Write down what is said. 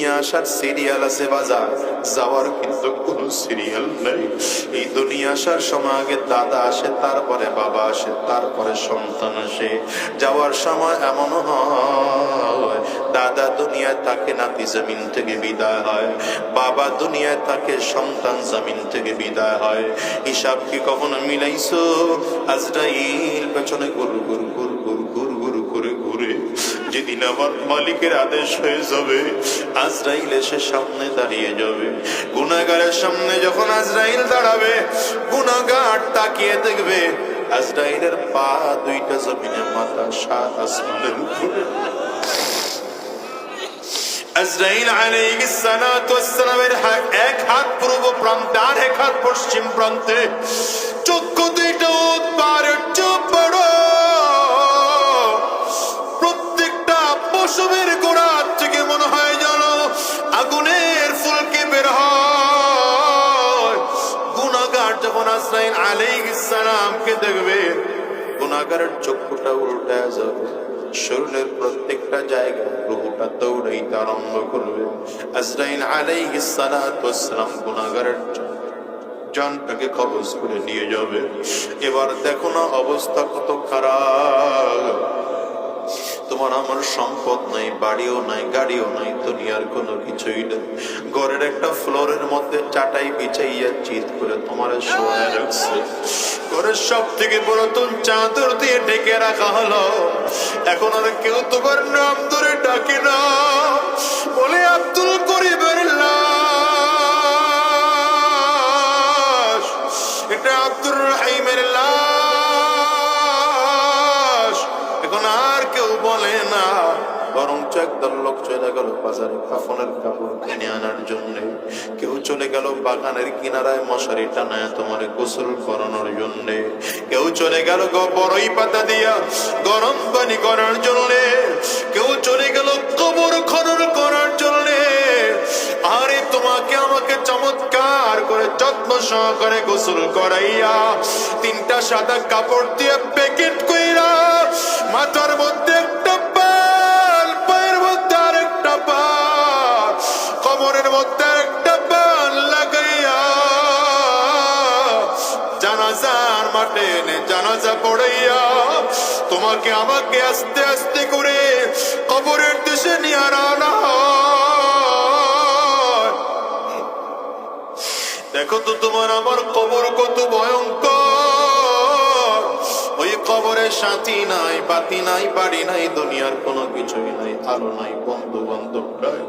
দুনিয়া আসার সিরিয়াল আছে বাজার, যাওয়ার কিন্তু কোনো সিরিয়াল নেই। এই দুনিয়া আসার সময় আগে দাদা আসে, তারপরে বাবা আসে, তারপরে সন্তান আসে। যাওয়ার সময় এমন হয় দাদা দুনিয়ায় থাকে, নাতি জমিন থেকে বিদায় হয়। বাবা দুনিয়ায় থাকে, সন্তান জমিন থেকে বিদায় হয়। হিসাব কি কখনো মিলাইছো? আজরাইল পেছনে গুরু গুরু গুরু গুরু গুরু গুরু করে ঘুরে, যেদিন আমার মালিকের আদেশ হয়ে যাবে আজরাইল এসে সামনে দাঁড়িয়ে যাবে। গুনাহগারের সামনে যখন আজরাইল দাঁড়াবে, গুনাহগার তাকিয়ে দেখবে আজরাইলের পা দুইটা জমিনে, মাথা সাত আসমানের উপরে। আজরাইল আলাইহিস সালাতু ওয়াস সালামের এক হাত পূর্ব প্রান্তে আর এক হাত পশ্চিম প্রান্তে, চক্ষু দুইটা উৎপারের চুপ বড়, প্রত্যেকটা পশমের গোড়া থেকে মনে হয় যেন আগুনের ফুলকি বের হয়। গুনাহগার যখন আজরাইল আলাইহিস সালামকে দেখবে, গুনাহগারের চক্ষুটা উল্টায় যাবে, শরীরের প্রত্যেকটা জায়গায় রূহটা দৌড়াইতে আরম্ভ করবে। আজরাইল আলাইহিস সালাতু ওয়াস সালাম গুনাহগারের জানটাকে কবজ করে নিয়ে যাবে। এবার দেখো না অবস্থা কত খারাপ। তোমার আমার সম্পদ নাই, বাড়িও নাই, গাড়িও নাই, দুনিয়ার কোনো কিছুই নেই। ঘরের একটা ফ্লোরের মধ্যে চাটাই বিছাইয়া চিৎ করে তোমার শোয়া রাখছে। ঘরের সব থেকে পুরাতন চাদর দিয়ে ঢেকে রাখা হলো। এখন আর কেউ তোমার নাম ধরে ডাকে না, বলে আব্দুল করিমের লাশ, এটা আব্দুর রহিমের লাশ। এখন আর কেউ বলে না, বরঞ্চ একদল লোক চলে গেল বাজারে কাফনের কাপড় কিনে আনার জন্য। কেউ চলে গেল বাগানের কিনারায় মশারি টানায় তোমার গোসল করানোর জন্য। কেউ চলে গেল বড়ই পাতা দিয়া গরম পানি করার জন্য। কেউ চলে গেল কবর খনন করার জন্য। আরে তোমাকে আমাকে চমৎকার করে যত্ন সহকারে গোসল করাইয়া, তিনটা সাদা কাপড় দিয়ে প্যাকেট কইরা, মাথার মধ্যে একটা পাল, পায়ের মধ্যে আরেকটা পাল, কোমরের মধ্যে একটা পাল লাগাইয়া জানাজার মাঠে এনে জানাজা পড়াইয়া তোমাকে আমাকে আস্তে আস্তে করে কবরের দেশে নিয়ে আনা হয়। দেখো তো তোমার আমার কবর কত ভয়ঙ্কর। ওই কবরে সাথী নাই, বাতি নাই, বাড়ি নাই, দুনিয়ার কোনো কিছুই নাই, আলো নাই, বন্ধু বান্ধব নাই।